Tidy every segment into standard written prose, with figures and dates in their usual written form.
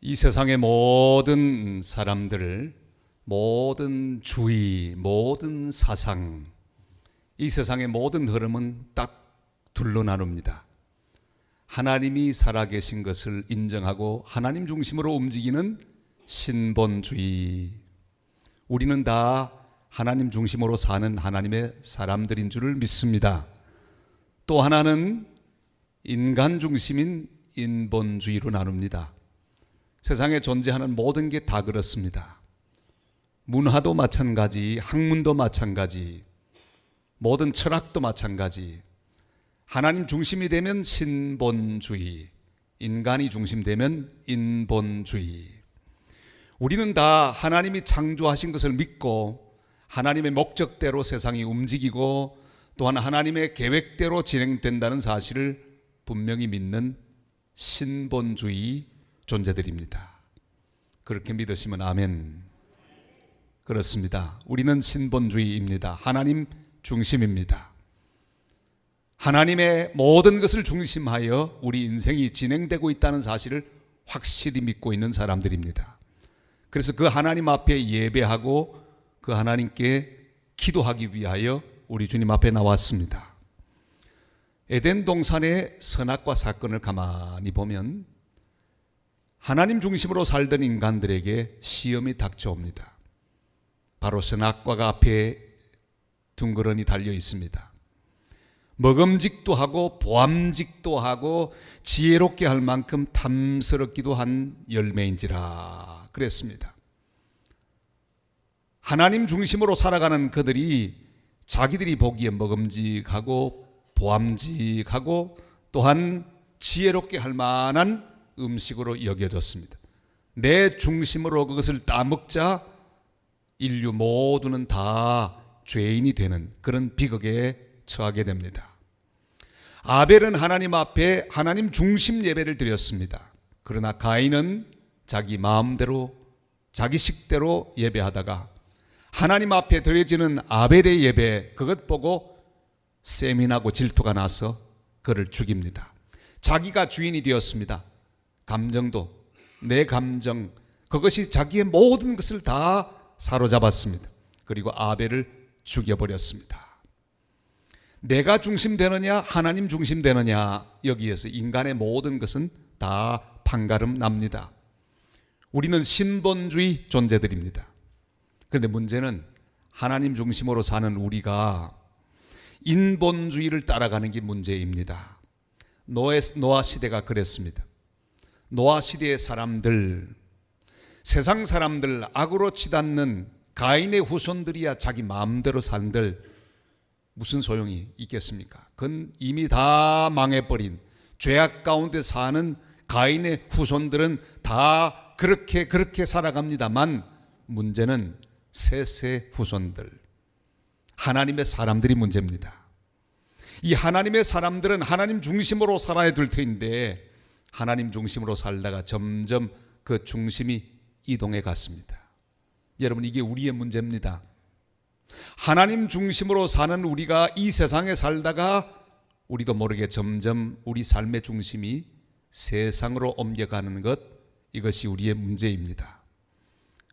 이 세상의 모든 사람들, 모든 주의, 모든 사상, 이 세상의 모든 흐름은 딱 둘로 나눕니다. 하나님이 살아계신 것을 인정하고 하나님 중심으로 움직이는 신본주의. 우리는 다 하나님 중심으로 사는 하나님의 사람들인 줄을 믿습니다. 또 하나는 인간 중심인 인본주의로 나눕니다. 세상에 존재하는 모든 게 다 그렇습니다. 문화도 마찬가지, 학문도 마찬가지, 모든 철학도 마찬가지. 하나님 중심이 되면 신본주의, 인간이 중심되면 인본주의. 우리는 다 하나님이 창조하신 것을 믿고 하나님의 목적대로 세상이 움직이고 또한 하나님의 계획대로 진행된다는 사실을 분명히 믿는 신본주의 존재들입니다. 그렇게 믿으시면 아멘. 그렇습니다. 우리는 신본주의입니다. 하나님 중심입니다. 하나님의 모든 것을 중심하여 우리 인생이 진행되고 있다는 사실을 확실히 믿고 있는 사람들입니다. 그래서 그 하나님 앞에 예배하고 그 하나님께 기도하기 위하여 우리 주님 앞에 나왔습니다. 에덴 동산의 선악과 사건을 가만히 보면 하나님 중심으로 살던 인간들에게 시험이 닥쳐옵니다. 바로 선악과가 앞에 둥그러니 달려 있습니다. 먹음직도 하고 보암직도 하고 지혜롭게 할 만큼 탐스럽기도 한 열매인지라 그랬습니다. 하나님 중심으로 살아가는 그들이 자기들이 보기에 먹음직하고 보암직하고 또한 지혜롭게 할 만한 음식으로 여겨졌습니다. 내 중심으로 그것을 따먹자 인류 모두는 다 죄인이 되는 그런 비극에 처하게 됩니다. 아벨은 하나님 앞에 하나님 중심 예배를 드렸습니다. 그러나 가인은 자기 마음대로 자기 식대로 예배하다가 하나님 앞에 드려지는 아벨의 예배 그것 보고 셈이 나고 질투가 나서 그를 죽입니다. 자기가 주인이 되었습니다. 감정도 내 감정 그것이 자기의 모든 것을 다 사로잡았습니다. 그리고 아벨을 죽여버렸습니다. 내가 중심되느냐 하나님 중심되느냐 여기에서 인간의 모든 것은 다 판가름 납니다. 우리는 신본주의 존재들입니다. 그런데 문제는 하나님 중심으로 사는 우리가 인본주의를 따라가는 게 문제입니다. 노아 시대가 그랬습니다. 노아 시대의 사람들, 세상 사람들, 악으로 치닫는 가인의 후손들이야 자기 마음대로 산들 무슨 소용이 있겠습니까? 그건 이미 다 망해버린 죄악 가운데 사는 가인의 후손들은 다 그렇게 살아갑니다만 문제는 셋의 후손들, 하나님의 사람들이 문제입니다. 이 하나님의 사람들은 하나님 중심으로 살아야 될 텐데 하나님 중심으로 살다가 점점 그 중심이 이동해 갔습니다. 여러분 이게 우리의 문제입니다. 하나님 중심으로 사는 우리가 이 세상에 살다가 우리도 모르게 점점 우리 삶의 중심이 세상으로 옮겨가는 것 이것이 우리의 문제입니다.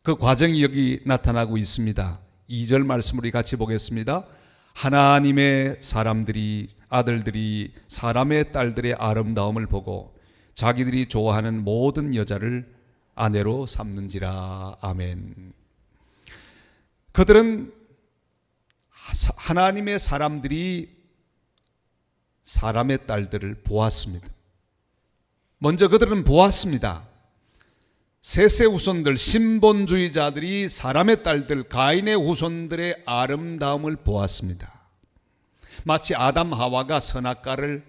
그 과정이 여기 나타나고 있습니다. 2절 말씀을 같이 보겠습니다. 하나님의 사람들이 아들들이 사람의 딸들의 아름다움을 보고 자기들이 좋아하는 모든 여자를 아내로 삼는지라. 아멘. 그들은 하나님의 사람들이 사람의 딸들을 보았습니다. 먼저 그들은 보았습니다. 셋의 후손들 신본주의자들이 사람의 딸들 가인의 후손들의 아름다움을 보았습니다. 마치 아담 하와가 선악과를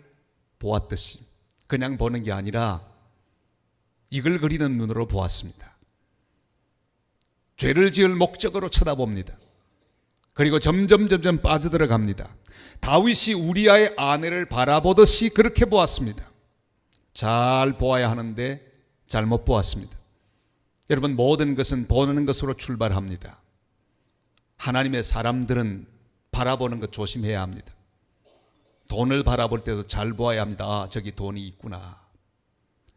보았듯이 그냥 보는 게 아니라 이글거리는 눈으로 보았습니다. 죄를 지을 목적으로 쳐다봅니다. 그리고 점점 빠져들어갑니다. 다윗이 우리아의 아내를 바라보듯이 그렇게 보았습니다. 잘 보아야 하는데 잘못 보았습니다. 여러분 모든 것은 보는 것으로 출발합니다. 하나님의 사람들은 바라보는 것 조심해야 합니다. 돈을 바라볼 때도 잘 보아야 합니다. 아, 저기 돈이 있구나.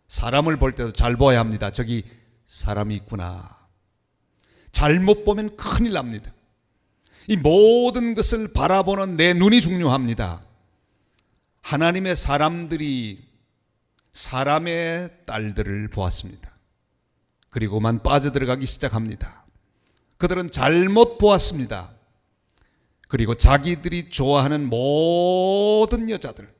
사람을 볼 때도 잘 보아야 합니다. 저기 사람이 있구나. 잘못 보면 큰일 납니다. 이 모든 것을 바라보는 내 눈이 중요합니다. 하나님의 사람들이 사람의 딸들을 보았습니다. 그리고만 빠져들어가기 시작합니다. 그들은 잘못 보았습니다. 그리고 자기들이 좋아하는 모든 여자들,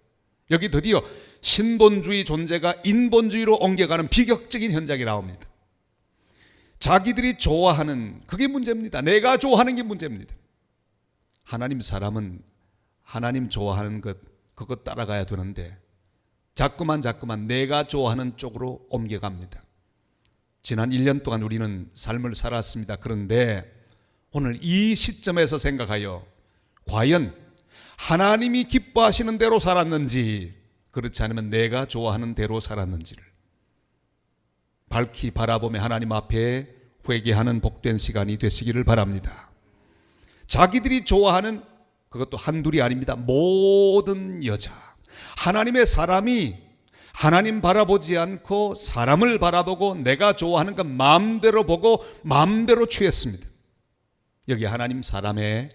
여기 드디어 신본주의 존재가 인본주의로 옮겨가는 비격적인 현장이 나옵니다. 자기들이 좋아하는, 그게 문제입니다. 내가 좋아하는 게 문제입니다. 하나님 사람은 하나님 좋아하는 것, 그거 따라가야 되는데 자꾸만 내가 좋아하는 쪽으로 옮겨갑니다. 지난 1년 동안 우리는 삶을 살았습니다. 그런데 오늘 이 시점에서 생각하여 과연 하나님이 기뻐하시는 대로 살았는지, 그렇지 않으면 내가 좋아하는 대로 살았는지를 밝히 바라보며 하나님 앞에 회개하는 복된 시간이 되시기를 바랍니다. 자기들이 좋아하는, 그것도 한둘이 아닙니다. 모든 여자, 하나님의 사람이 하나님 바라보지 않고 사람을 바라보고 내가 좋아하는 것 마음대로 보고 마음대로 취했습니다. 여기 하나님 사람의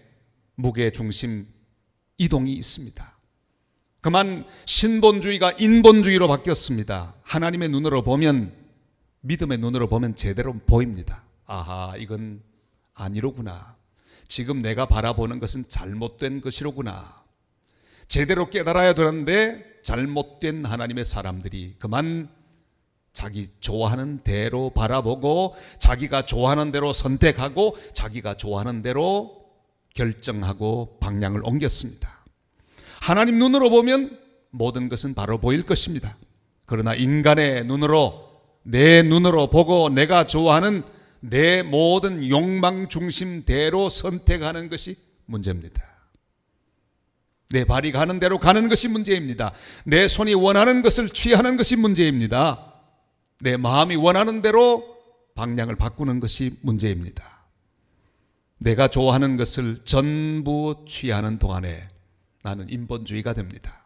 무게중심 이동이 있습니다. 그만 신본주의가 인본주의로 바뀌었습니다. 하나님의 눈으로 보면, 믿음의 눈으로 보면 제대로 보입니다. 아하, 이건 아니로구나. 지금 내가 바라보는 것은 잘못된 것이로구나. 제대로 깨달아야 되는데 잘못된 하나님의 사람들이 그만 자기 좋아하는 대로 바라보고 자기가 좋아하는 대로 선택하고 자기가 좋아하는 대로 결정하고 방향을 옮겼습니다. 하나님 눈으로 보면 모든 것은 바로 보일 것입니다. 그러나 인간의 눈으로, 내 눈으로 보고 내가 좋아하는 내 모든 욕망 중심대로 선택하는 것이 문제입니다. 내 발이 가는 대로 가는 것이 문제입니다. 내 손이 원하는 것을 취하는 것이 문제입니다. 내 마음이 원하는 대로 방향을 바꾸는 것이 문제입니다. 내가 좋아하는 것을 전부 취하는 동안에 나는 인본주의가 됩니다.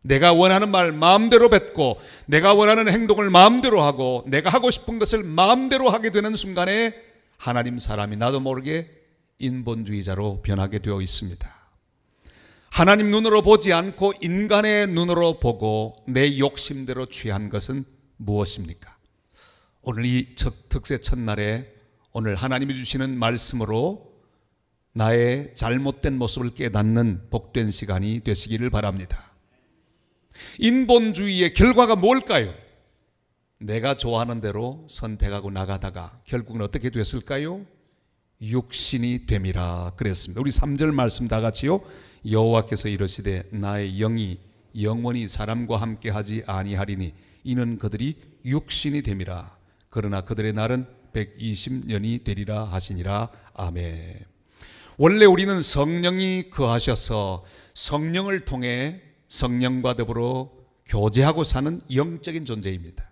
내가 원하는 말 마음대로 뱉고 내가 원하는 행동을 마음대로 하고 내가 하고 싶은 것을 마음대로 하게 되는 순간에 하나님 사람이 나도 모르게 인본주의자로 변하게 되어 있습니다. 하나님 눈으로 보지 않고 인간의 눈으로 보고 내 욕심대로 취한 것은 무엇입니까? 오늘 이 특세 첫날에 오늘 하나님이 주시는 말씀으로 나의 잘못된 모습을 깨닫는 복된 시간이 되시기를 바랍니다. 인본주의의 결과가 뭘까요? 내가 좋아하는 대로 선택하고 나가다가 결국은 어떻게 됐을까요? 육신이 됨이라 그랬습니다. 우리 3절 말씀 다 같이요. 여호와께서 이르시되 나의 영이 영원히 사람과 함께 하지 아니하리니 이는 그들이 육신이 됨이라. 그러나 그들의 날은 120년이 되리라 하시니라. 아멘. 원래 우리는 성령이 거하셔서 성령을 통해 성령과 더불어 교제하고 사는 영적인 존재입니다.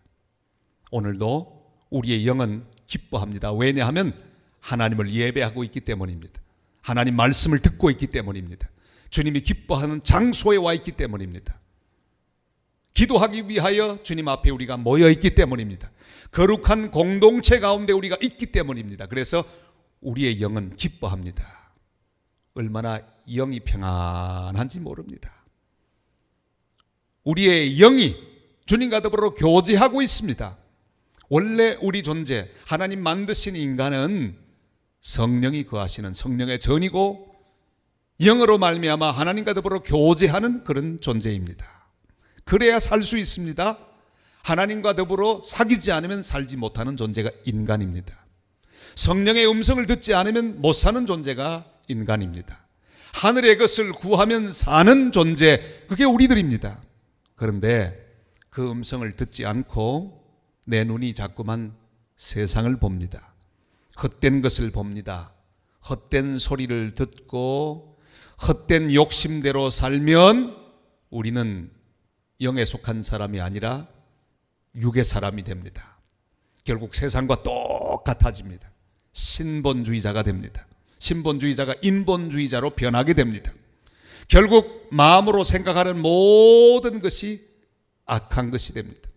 오늘도 우리의 영은 기뻐합니다. 왜냐하면 하나님을 예배하고 있기 때문입니다. 하나님 말씀을 듣고 있기 때문입니다. 주님이 기뻐하는 장소에 와 있기 때문입니다. 기도하기 위하여 주님 앞에 우리가 모여 있기 때문입니다. 거룩한 공동체 가운데 우리가 있기 때문입니다. 그래서 우리의 영은 기뻐합니다. 얼마나 영이 평안한지 모릅니다. 우리의 영이 주님과 더불어 교제하고 있습니다. 원래 우리 존재, 하나님 만드신 인간은 성령이 거하시는 성령의 전이고 영으로 말미암아 하나님과 더불어 교제하는 그런 존재입니다. 그래야 살 수 있습니다. 하나님과 더불어 사귀지 않으면 살지 못하는 존재가 인간입니다. 성령의 음성을 듣지 않으면 못 사는 존재가 인간입니다. 하늘의 것을 구하면 사는 존재, 그게 우리들입니다. 그런데 그 음성을 듣지 않고 내 눈이 자꾸만 세상을 봅니다. 헛된 것을 봅니다. 헛된 소리를 듣고 헛된 욕심대로 살면 우리는 영에 속한 사람이 아니라 육의 사람이 됩니다. 결국 세상과 똑같아집니다. 신본주의자가 됩니다. 신본주의자가 인본주의자로 변하게 됩니다. 결국 마음으로 생각하는 모든 것이 악한 것이 됩니다.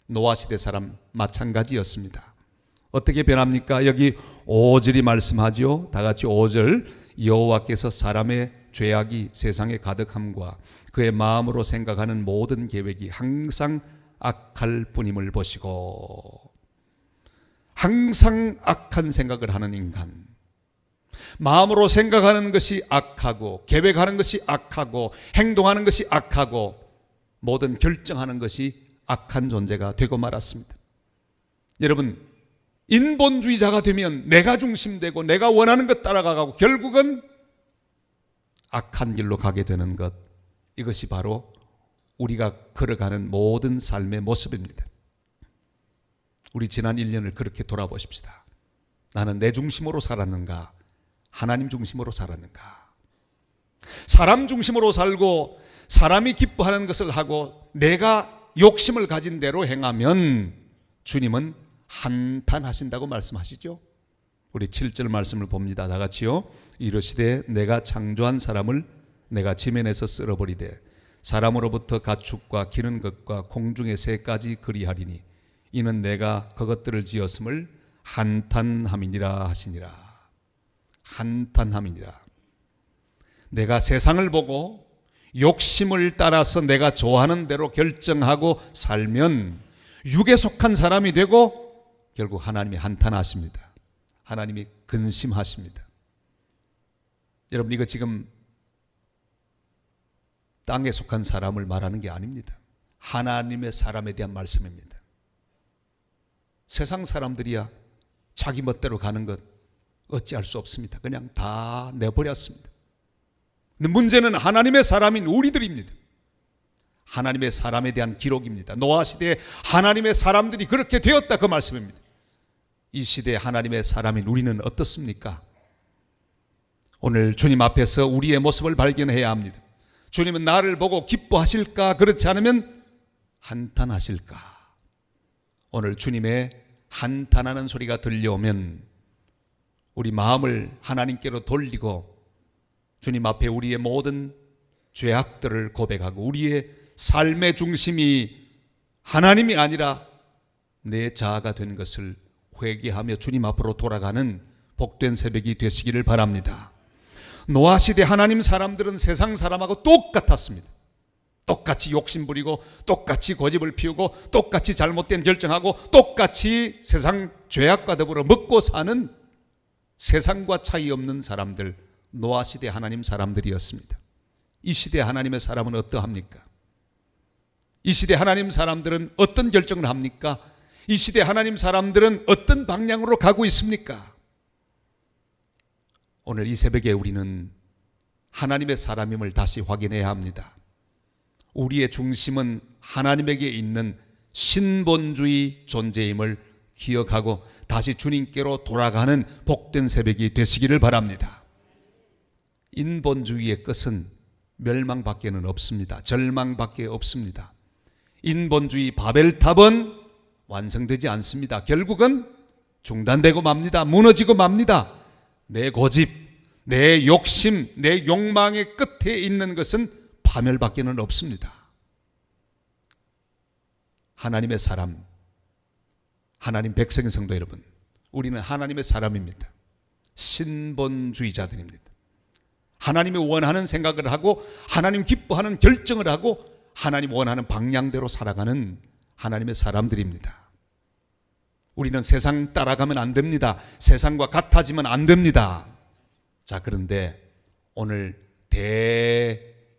노아 시대 사람 마찬가지였습니다. 어떻게 변합니까? 여기 5절이 말씀하죠. 다 같이 5절. 여호와께서 사람의 죄악이 세상에 가득함과 그의 마음으로 생각하는 모든 계획이 항상 악할 뿐임을 보시고. 항상 악한 생각을 하는 인간, 마음으로 생각하는 것이 악하고 계획하는 것이 악하고 행동하는 것이 악하고 모든 결정하는 것이 악한 존재가 되고 말았습니다. 여러분, 인본주의자가 되면 내가 중심되고 내가 원하는 것 따라가고 결국은 악한 길로 가게 되는 것, 이것이 바로 우리가 걸어가는 모든 삶의 모습입니다. 우리 지난 1년을 그렇게 돌아보십시다. 나는 내 중심으로 살았는가? 하나님 중심으로 살았는가? 사람 중심으로 살고 사람이 기뻐하는 것을 하고 내가 욕심을 가진 대로 행하면 주님은 한탄하신다고 말씀하시죠. 우리 7절 말씀을 봅니다. 다 같이요. 이르시되 내가 창조한 사람을 내가 지면에서 쓸어버리되 사람으로부터 가축과 기는 것과 공중의 새까지 그리하리니 이는 내가 그것들을 지었음을 한탄함이니라 하시니라. 한탄함이니라. 내가 세상을 보고 욕심을 따라서 내가 좋아하는 대로 결정하고 살면 육에 속한 사람이 되고 결국 하나님이 한탄하십니다. 하나님이 근심하십니다. 여러분, 이거 지금 땅에 속한 사람을 말하는 게 아닙니다. 하나님의 사람에 대한 말씀입니다. 세상 사람들이야 자기 멋대로 가는 것 어찌할 수 없습니다. 그냥 다 내버렸습니다. 근데 문제는 하나님의 사람인 우리들입니다. 하나님의 사람에 대한 기록입니다. 노아 시대에 하나님의 사람들이 그렇게 되었다, 그 말씀입니다. 이 시대에 하나님의 사람인 우리는 어떻습니까? 오늘 주님 앞에서 우리의 모습을 발견해야 합니다. 주님은 나를 보고 기뻐하실까? 그렇지 않으면 한탄하실까? 오늘 주님의 한탄하는 소리가 들려오면 우리 마음을 하나님께로 돌리고 주님 앞에 우리의 모든 죄악들을 고백하고 우리의 삶의 중심이 하나님이 아니라 내 자아가 된 것을 회개하며 주님 앞으로 돌아가는 복된 새벽이 되시기를 바랍니다. 노아 시대 하나님 사람들은 세상 사람하고 똑같았습니다. 똑같이 욕심부리고 똑같이 고집을 피우고 똑같이 잘못된 결정하고 똑같이 세상 죄악과 더불어 먹고 사는 세상과 차이 없는 사람들, 노아 시대 하나님 사람들이었습니다. 이 시대 하나님의 사람은 어떠합니까? 이 시대 하나님 사람들은 어떤 결정을 합니까? 이 시대 하나님 사람들은 어떤 방향으로 가고 있습니까? 오늘 이 새벽에 우리는 하나님의 사람임을 다시 확인해야 합니다. 우리의 중심은 하나님에게 있는 신본주의 존재임을 기억하고 다시 주님께로 돌아가는 복된 새벽이 되시기를 바랍니다. 인본주의의 끝은 멸망밖에는 없습니다. 절망밖에 없습니다. 인본주의 바벨탑은 완성되지 않습니다. 결국은 중단되고 맙니다. 무너지고 맙니다. 내 고집, 내 욕심, 내 욕망의 끝에 있는 것은 파멸밖에는 없습니다. 하나님의 사람, 하나님 백성의 성도 여러분, 우리는 하나님의 사람입니다. 신본주의자들입니다. 하나님이 원하는 생각을 하고 하나님 기뻐하는 결정을 하고 하나님 원하는 방향대로 살아가는 하나님의 사람들입니다. 우리는 세상 따라가면 안 됩니다. 세상과 같아지면 안 됩니다. 자, 그런데 오늘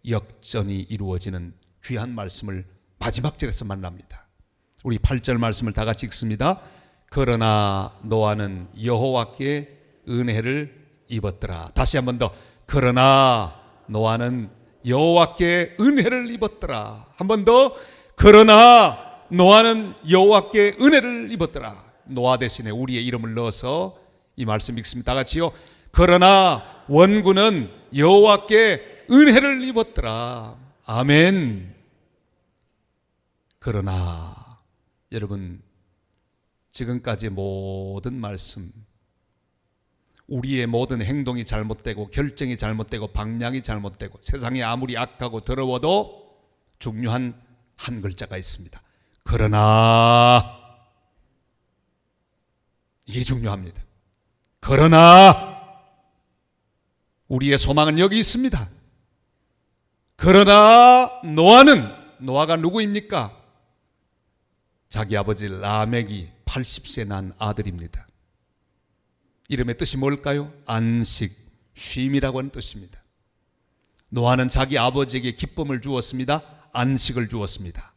대역전이 이루어지는 귀한 말씀을 마지막 절에서 만납니다. 우리 8절 말씀을 다 같이 읽습니다. 그러나 노아는 여호와께 은혜를 입었더라. 다시 한 번 더. 그러나 노아는 여호와께 은혜를 입었더라. 한 번 더. 그러나 노아는 여호와께 은혜를 입었더라. 노아 대신에 우리의 이름을 넣어서 이 말씀 읽습니다. 다 같이요. 그러나 원군은 여호와께 은혜를 입었더라. 아멘. 그러나 여러분, 지금까지 모든 말씀, 우리의 모든 행동이 잘못되고 결정이 잘못되고 방향이 잘못되고 세상이 아무리 악하고 더러워도 중요한 한 글자가 있습니다. 그러나 이게 중요합니다. 그러나 우리의 소망은 여기 있습니다. 그러나 노아가 누구입니까? 자기 아버지 라멕이 80세 난 아들입니다. 이름의 뜻이 뭘까요? 안식, 쉼이라고 하는 뜻입니다. 노아는 자기 아버지에게 기쁨을 주었습니다. 안식을 주었습니다.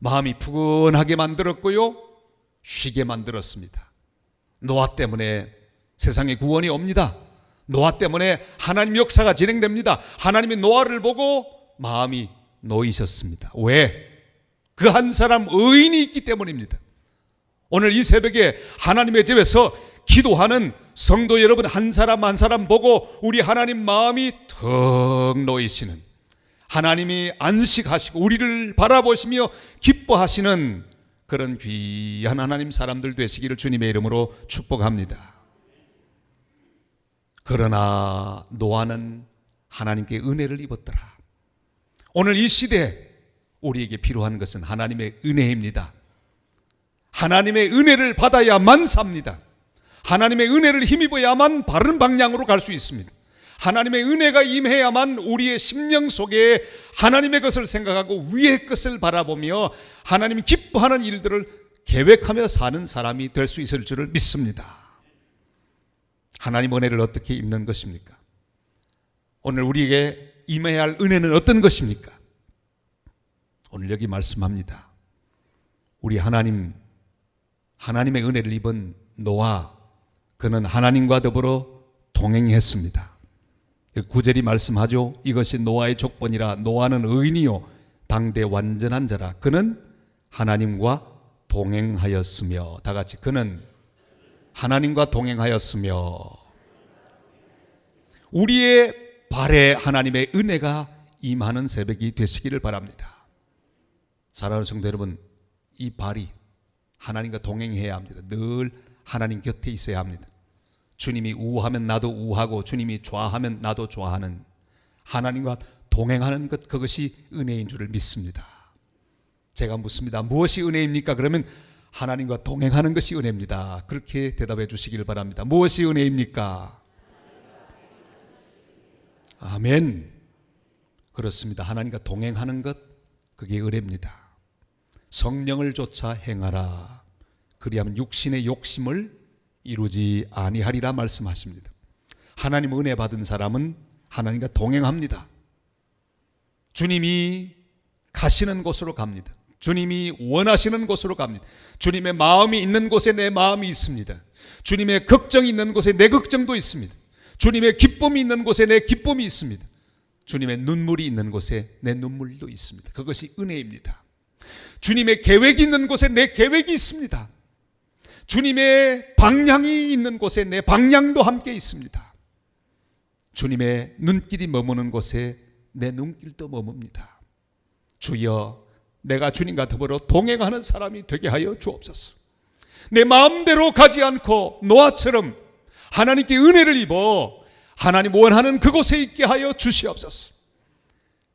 마음이 푸근하게 만들었고요, 쉬게 만들었습니다. 노아 때문에 세상에 구원이 옵니다. 노아 때문에 하나님 역사가 진행됩니다. 하나님이 노아를 보고 마음이 놓이셨습니다. 왜? 그 한 사람 의인이 있기 때문입니다. 오늘 이 새벽에 하나님의 집에서 기도하는 성도 여러분 한 사람 한 사람 보고 우리 하나님 마음이 턱 놓이시는, 하나님이 안식하시고 우리를 바라보시며 기뻐하시는 그런 귀한 하나님 사람들 되시기를 주님의 이름으로 축복합니다. 그러나 노아는 하나님께 은혜를 입었더라. 오늘 이 시대에 우리에게 필요한 것은 하나님의 은혜입니다. 하나님의 은혜를 받아야만 삽니다. 하나님의 은혜를 힘입어야만 바른 방향으로 갈 수 있습니다. 하나님의 은혜가 임해야만 우리의 심령 속에 하나님의 것을 생각하고 위의 것을 바라보며 하나님이 기뻐하는 일들을 계획하며 사는 사람이 될 수 있을 줄을 믿습니다. 하나님 은혜를 어떻게 입는 것입니까? 오늘 우리에게 임해야 할 은혜는 어떤 것입니까? 오늘 여기 말씀합니다. 우리 하나님의 은혜를 입은 노아, 그는 하나님과 더불어 동행했습니다. 9절이 말씀하죠. 이것이 노아의 족본이라. 노아는 의인이요 당대 완전한 자라. 그는 하나님과 동행하였으며. 다 같이 그는 하나님과 동행하였으며. 우리의 발에 하나님의 은혜가 임하는 새벽이 되시기를 바랍니다. 사랑하는 성도 여러분, 이 발이 하나님과 동행해야 합니다. 늘 하나님 곁에 있어야 합니다. 주님이 우하면 나도 우하고 주님이 좌하면 나도 좌하는, 하나님과 동행하는 것, 그것이 은혜인 줄을 믿습니다. 제가 묻습니다. 무엇이 은혜입니까? 그러면 하나님과 동행하는 것이 은혜입니다. 그렇게 대답해 주시길 바랍니다. 무엇이 은혜입니까? 아멘. 그렇습니다. 하나님과 동행하는 것, 그게 은혜입니다. 성령을 쫓아 행하라. 그리하면 육신의 욕심을 이루지 아니하리라 말씀하십니다. 하나님 은혜 받은 사람은 하나님과 동행합니다. 주님이 가시는 곳으로 갑니다. 주님이 원하시는 곳으로 갑니다. 주님의 마음이 있는 곳에 내 마음이 있습니다. 주님의 걱정이 있는 곳에 내 걱정도 있습니다. 주님의 기쁨이 있는 곳에 내 기쁨이 있습니다. 주님의 눈물이 있는 곳에 내 눈물도 있습니다. 그것이 은혜입니다. 주님의 계획이 있는 곳에 내 계획이 있습니다. 주님의 방향이 있는 곳에 내 방향도 함께 있습니다. 주님의 눈길이 머무는 곳에 내 눈길도 머뭅니다. 주여, 내가 주님과 더불어 동행하는 사람이 되게 하여 주옵소서. 내 마음대로 가지 않고 노아처럼 하나님께 은혜를 입어 하나님 원하는 그곳에 있게 하여 주시옵소서.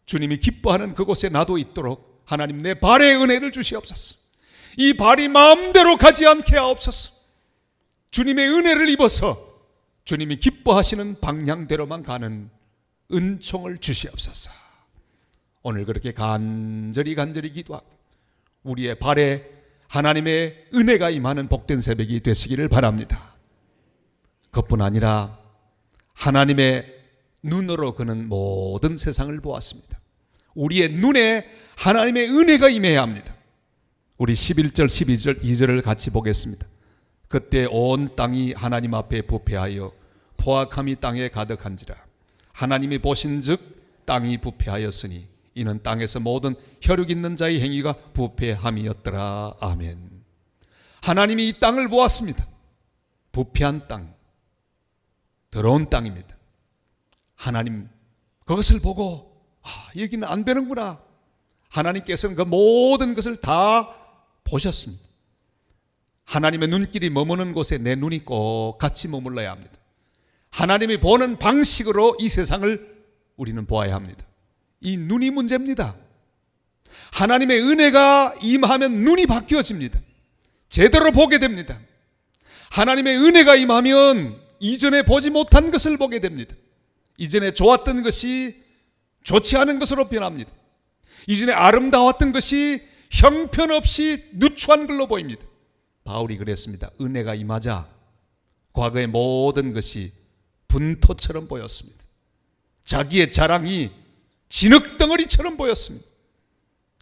주님이 기뻐하는 그곳에 나도 있도록 하나님 내 발에 은혜를 주시옵소서. 이 발이 마음대로 가지 않게 하옵소서. 주님의 은혜를 입어서 주님이 기뻐하시는 방향대로만 가는 은총을 주시옵소서. 오늘 그렇게 간절히 기도하고 우리의 발에 하나님의 은혜가 임하는 복된 새벽이 되시기를 바랍니다. 그뿐 아니라 하나님의 눈으로 그는 모든 세상을 보았습니다. 우리의 눈에 하나님의 은혜가 임해야 합니다. 우리 11절 12절 2절을 같이 보겠습니다. 그때 온 땅이 하나님 앞에 부패하여 포악함이 땅에 가득한지라. 하나님이 보신즉 땅이 부패하였으니 이는 땅에서 모든 혈육 있는 자의 행위가 부패함이었더라. 아멘. 하나님이 이 땅을 보았습니다. 부패한 땅, 더러운 땅입니다. 하나님 그것을 보고 여기는 안 되는구나. 하나님께서는 그 모든 것을 다 보셨습니다. 하나님의 눈길이 머무는 곳에 내 눈이 꼭 같이 머물러야 합니다. 하나님이 보는 방식으로 이 세상을 우리는 보아야 합니다. 이 눈이 문제입니다. 하나님의 은혜가 임하면 눈이 바뀌어집니다. 제대로 보게 됩니다. 하나님의 은혜가 임하면 이전에 보지 못한 것을 보게 됩니다. 이전에 좋았던 것이 좋지 않은 것으로 변합니다. 이전에 아름다웠던 것이 형편없이 누추한 걸로 보입니다. 바울이 그랬습니다. 은혜가 임하자 과거의 모든 것이 분토처럼 보였습니다. 자기의 자랑이 진흙덩어리처럼 보였습니다.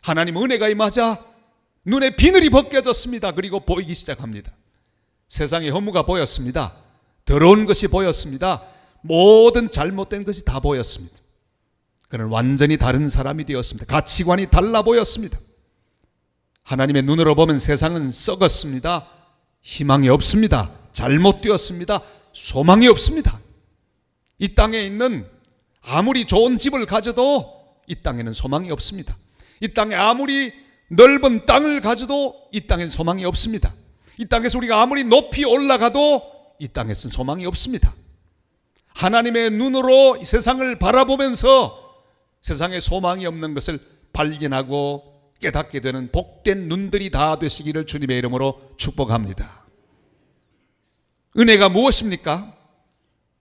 하나님 은혜가 임하자 눈에 비늘이 벗겨졌습니다. 그리고 보이기 시작합니다. 세상의 허무가 보였습니다. 더러운 것이 보였습니다. 모든 잘못된 것이 다 보였습니다. 그는 완전히 다른 사람이 되었습니다. 가치관이 달라 보였습니다. 하나님의 눈으로 보면 세상은 썩었습니다. 희망이 없습니다. 잘못되었습니다. 소망이 없습니다. 이 땅에 있는 아무리 좋은 집을 가져도 이 땅에는 소망이 없습니다. 이 땅에 아무리 넓은 땅을 가져도 이 땅엔 소망이 없습니다. 이 땅에서 우리가 아무리 높이 올라가도 이 땅에서는 소망이 없습니다. 하나님의 눈으로 이 세상을 바라보면서 세상에 소망이 없는 것을 발견하고 깨닫게 되는 복된 눈들이 다 되시기를 주님의 이름으로 축복합니다. 은혜가 무엇입니까?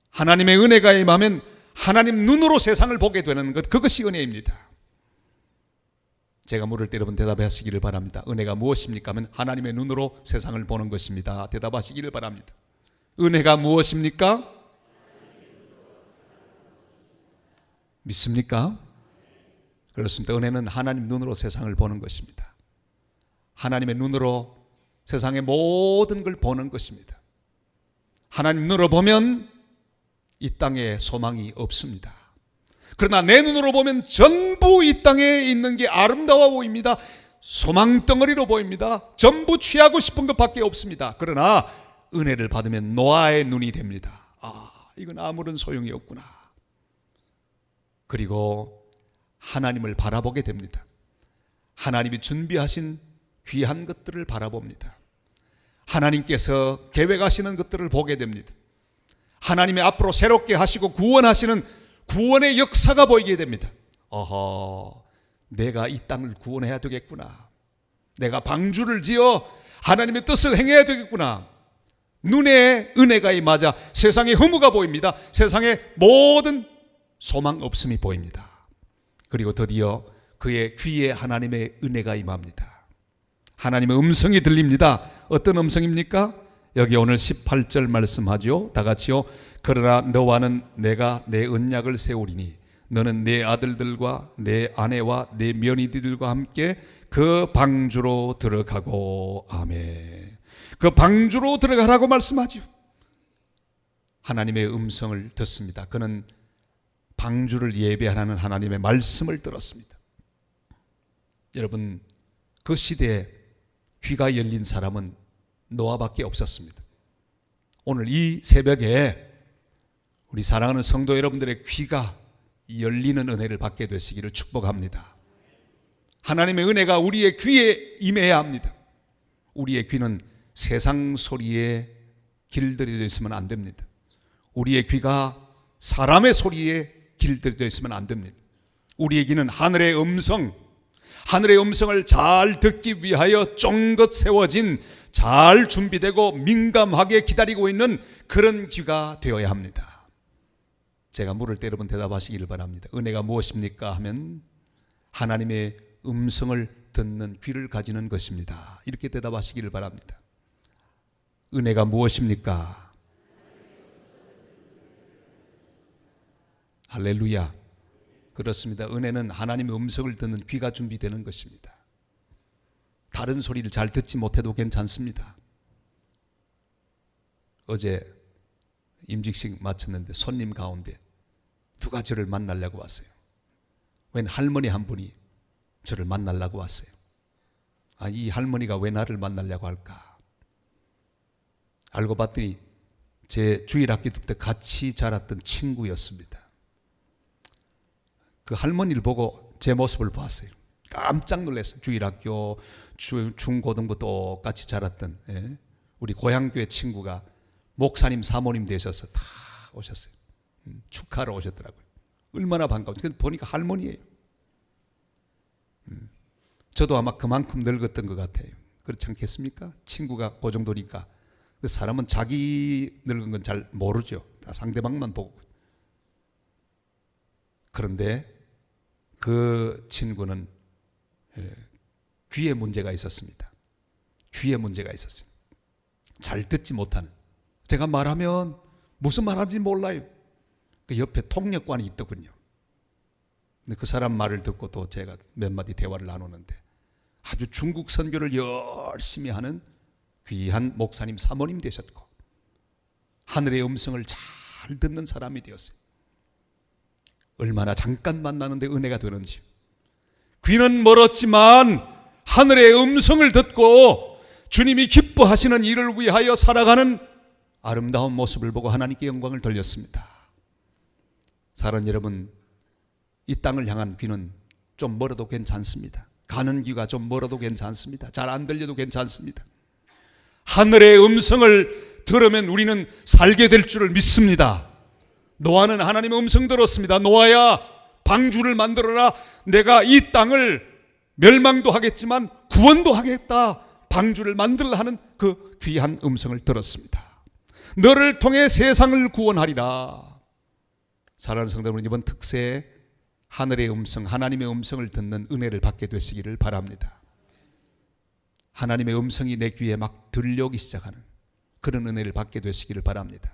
하나님의 은혜가 임하면 하나님 눈으로 세상을 보게 되는 것, 그것이 은혜입니다. 제가 물을 때 여러분 대답하시기를 바랍니다. 은혜가 무엇입니까? 하면 하나님의 눈으로 세상을 보는 것입니다. 대답하시기를 바랍니다. 은혜가 무엇입니까? 믿습니까? 그렇습니다. 은혜는 하나님 눈으로 세상을 보는 것입니다. 하나님의 눈으로 세상의 모든 걸 보는 것입니다. 하나님 눈으로 보면 이 땅에 소망이 없습니다. 그러나 내 눈으로 보면 전부 이 땅에 있는 게 아름다워 보입니다. 소망덩어리로 보입니다. 전부 취하고 싶은 것밖에 없습니다. 그러나 은혜를 받으면 노아의 눈이 됩니다. 이건 아무런 소용이 없구나. 그리고 하나님을 바라보게 됩니다. 하나님이 준비하신 귀한 것들을 바라봅니다. 하나님께서 계획하시는 것들을 보게 됩니다. 하나님이 앞으로 새롭게 하시고 구원하시는 구원의 역사가 보이게 됩니다. 내가 이 땅을 구원해야 되겠구나. 내가 방주를 지어 하나님의 뜻을 행해야 되겠구나. 눈에 은혜가 임하자 세상의 허무가 보입니다. 세상의 모든 소망 없음이 보입니다. 그리고 드디어 그의 귀에 하나님의 은혜가 임합니다. 하나님의 음성이 들립니다. 어떤 음성입니까? 여기 오늘 18절 말씀하죠. 다 같이요. 그러나 너와는 내가 내 언약을 세우리니 너는 내 아들들과 내 아내와 내 며느리들과 함께 그 방주로 들어가고. 아멘. 그 방주로 들어가라고 말씀하죠. 하나님의 음성을 듣습니다. 그는 방주를 예배하는 하나님의 말씀을 들었습니다. 여러분, 그 시대에 귀가 열린 사람은 노아밖에 없었습니다. 오늘 이 새벽에 우리 사랑하는 성도 여러분들의 귀가 열리는 은혜를 받게 되시기를 축복합니다. 하나님의 은혜가 우리의 귀에 임해야 합니다. 우리의 귀는 세상 소리에 길들여져 있으면 안 됩니다. 우리의 귀가 사람의 소리에 길들여져 있으면 안 됩니다. 우리의 귀는 하늘의 음성을 잘 듣기 위하여 쫑긋 세워진, 잘 준비되고 민감하게 기다리고 있는 그런 귀가 되어야 합니다. 제가 물을 때 여러분 대답하시기를 바랍니다. 은혜가 무엇입니까? 하면 하나님의 음성을 듣는 귀를 가지는 것입니다. 이렇게 대답하시기를 바랍니다. 은혜가 무엇입니까? 할렐루야. 그렇습니다. 은혜는 하나님의 음성을 듣는 귀가 준비되는 것입니다. 다른 소리를 잘 듣지 못해도 괜찮습니다. 어제 임직식 마쳤는데 손님 가운데 누가 저를 만나려고 왔어요. 웬 할머니 한 분이 저를 만나려고 왔어요. 이 할머니가 왜 나를 만나려고 할까? 알고 봤더니 제 주일학교 때 같이 자랐던 친구였습니다. 그 할머니를 보고 제 모습을 봤어요. 깜짝 놀랐어요. 주일학교, 중고등부 똑같이 자랐던 우리 고향교회 친구가 목사님, 사모님 되셔서 다 오셨어요. 축하하러 오셨더라고요. 얼마나 반가운지. 보니까 할머니예요. 저도 아마 그만큼 늙었던 것 같아요. 그렇지 않겠습니까? 친구가 그 정도니까. 사람은 자기 늙은 건 잘 모르죠. 다 상대방만 보고. 그런데 그 친구는 귀에 문제가 있었습니다. 귀에 문제가 있었어요. 잘 듣지 못하는. 제가 말하면 무슨 말하는지 몰라요. 그 옆에 통역관이 있더군요. 근데 그 사람 말을 듣고 또 제가 몇 마디 대화를 나누는데 아주 중국 선교를 열심히 하는 귀한 목사님 사모님 되셨고 하늘의 음성을 잘 듣는 사람이 되었어요. 얼마나 잠깐 만나는데 은혜가 되는지. 귀는 멀었지만 하늘의 음성을 듣고 주님이 기뻐하시는 일을 위하여 살아가는 아름다운 모습을 보고 하나님께 영광을 돌렸습니다. 사랑 여러분, 이 땅을 향한 귀는 좀 멀어도 괜찮습니다. 가는 귀가 좀 멀어도 괜찮습니다. 잘 안 들려도 괜찮습니다. 하늘의 음성을 들으면 우리는 살게 될 줄을 믿습니다. 노아는 하나님의 음성 들었습니다. 노아야, 방주를 만들어라. 내가 이 땅을 멸망도 하겠지만 구원도 하겠다. 방주를 만들라 하는 그 귀한 음성을 들었습니다. 너를 통해 세상을 구원하리라. 사랑하는 성도 여러분, 이번 특세에 하늘의 음성, 하나님의 음성을 듣는 은혜를 받게 되시기를 바랍니다. 하나님의 음성이 내 귀에 막 들려오기 시작하는 그런 은혜를 받게 되시기를 바랍니다.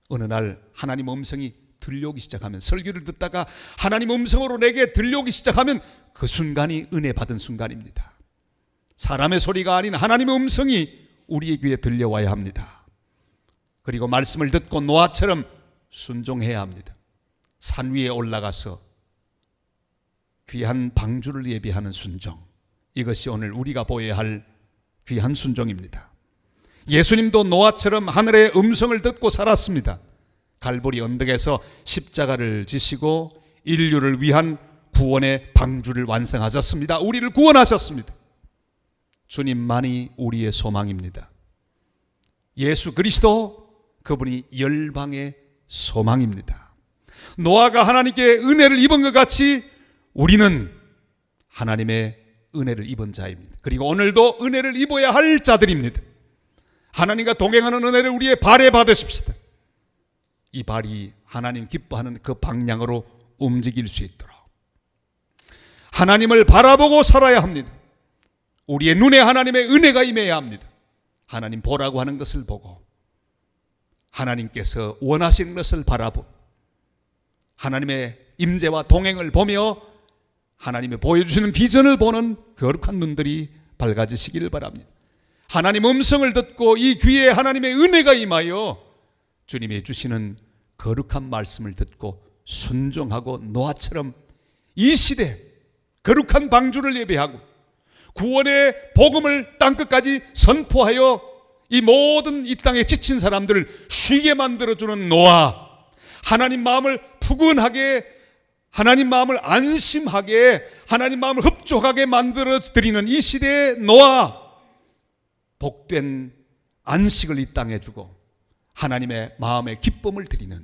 어느 날 하나님의 음성이 들려오기 시작하면, 설교를 듣다가 하나님의 음성으로 내게 들려오기 시작하면 그 순간이 은혜 받은 순간입니다. 사람의 소리가 아닌 하나님의 음성이 우리의 귀에 들려와야 합니다. 그리고 말씀을 듣고 노아처럼 순종해야 합니다. 산 위에 올라가서 귀한 방주를 예비하는 순종, 이것이 오늘 우리가 보여야 할 귀한 순종입니다. 예수님도 노아처럼 하늘의 음성을 듣고 살았습니다. 갈보리 언덕에서 십자가를 지시고 인류를 위한 구원의 방주를 완성하셨습니다. 우리를 구원하셨습니다. 주님만이 우리의 소망입니다. 예수 그리스도, 그분이 열방의 소망입니다. 노아가 하나님께 은혜를 입은 것 같이 우리는 하나님의 은혜를 입은 자입니다. 그리고 오늘도 은혜를 입어야 할 자들입니다. 하나님과 동행하는 은혜를 우리의 발에 받으십시다. 이 발이 하나님 기뻐하는 그 방향으로 움직일 수 있도록 하나님을 바라보고 살아야 합니다. 우리의 눈에 하나님의 은혜가 임해야 합니다. 하나님 보라고 하는 것을 보고 하나님께서 원하시는 것을 바라보고 하나님의 임재와 동행을 보며 하나님의 보여주시는 비전을 보는 거룩한 눈들이 밝아지시기를 바랍니다. 하나님 음성을 듣고 이 귀에 하나님의 은혜가 임하여 주님이 주시는 거룩한 말씀을 듣고 순종하고 노아처럼 이 시대 거룩한 방주를 예배하고 구원의 복음을 땅끝까지 선포하여 이 모든 이 땅에 지친 사람들을 쉬게 만들어주는 노아, 하나님 마음을 푸근하게, 하나님 마음을 안심하게, 하나님 마음을 흡족하게 만들어드리는 이 시대의 노아, 복된 안식을 이 땅에 주고 하나님의 마음의 기쁨을 드리는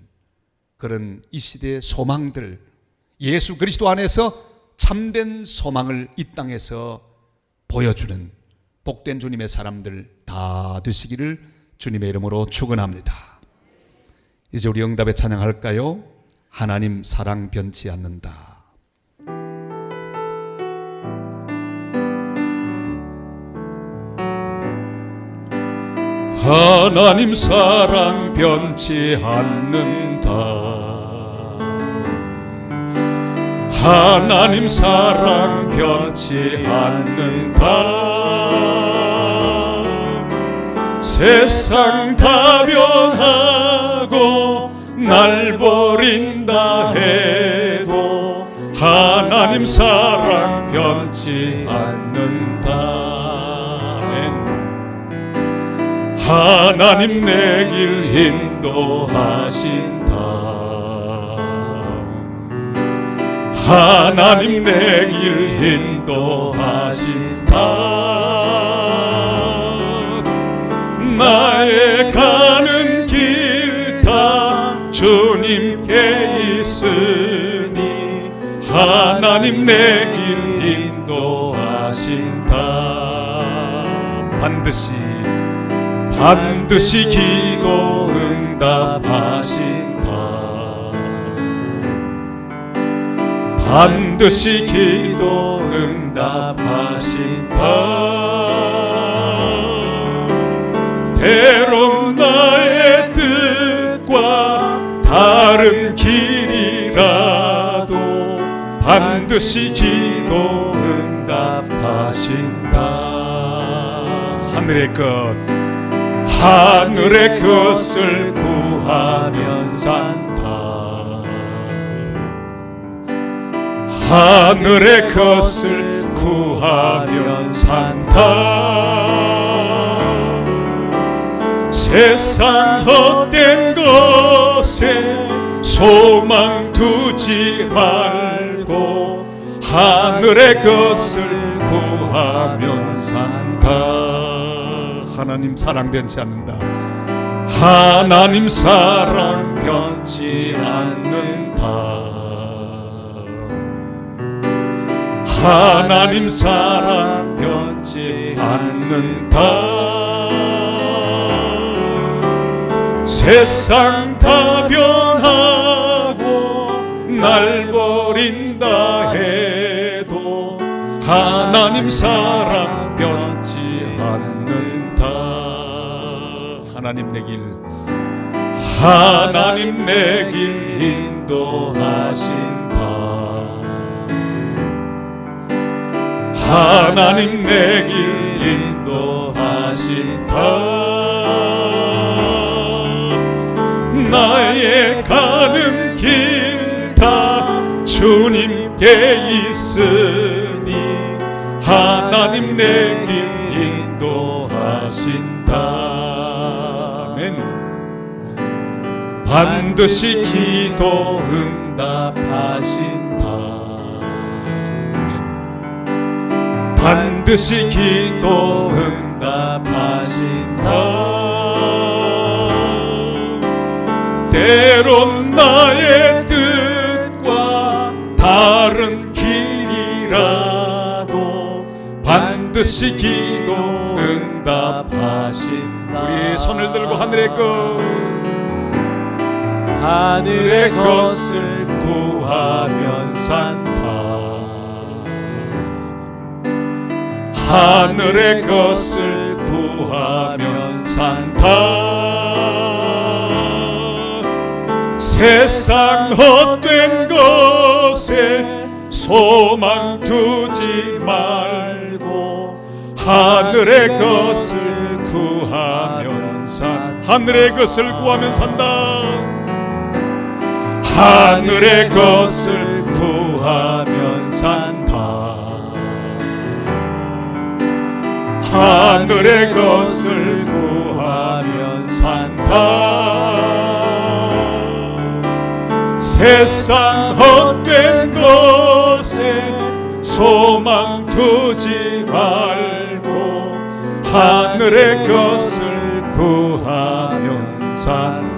그런 이 시대의 소망들, 예수 그리스도 안에서 참된 소망을 이 땅에서 보여주는 복된 주님의 사람들 다 되시기를 주님의 이름으로 축원합니다. 이제 우리 응답의 찬양할까요? 하나님 사랑 변치 않는다. 하나님 사랑 변치 않는다. 하나님 사랑 변치 않는다. 세상 다 변하고 날 버린다 해도 하나님 사랑 변치 않는다. 하나님 내 길 인도하신다. 하나님 내 길 인도하신다. 나의 가는 길 다 주님께 있으니 하나님 내 길 인도하신다. 반드시 기도 응답하신다. 반드시 기도 응답하신다. 때론 나의 뜻과 다른 길이라도 반드시 기도 응답하신다. 하늘의 것을 구하면 산다. 하늘의 것을 구하면 산다. 세상 헛된 것에 소망 두지 말고 하늘의 것을 구하면 산다. 하나님 사랑 변치 않는다. 하나님 사랑 변치 않는다. 하나님 사랑 변치 않는다. 세상 다 변하고 날 버린다 해도 하나님 사랑 변치 않는다. 하나님 내 길, 하나님 내 길 인도하신다. 하나님 내 길 인도하신다. 나의 가는 길 다 주님께 있으니 하나님 내 길 인도하신다. 아멘. 반드시 기도 응답하신다. 반드시 기도 응답하신다. 때론 나의 뜻과 다른 길이라도 반드시 기도 응답하신다. 우리 손을 들고 하늘의 것을 구하면 산다. 하늘의 것을 구하면 산다. 세상 헛된 것에 소망 두지 말고 하늘의 것을 구하면 산다. 하늘의 것을 구하면 산다. 하늘의 것을 구하면 산다. 하늘의 것을 구하면 산다. 세상 헛된 것에 소망 두지 말고 하늘의 것을 구하면 산다.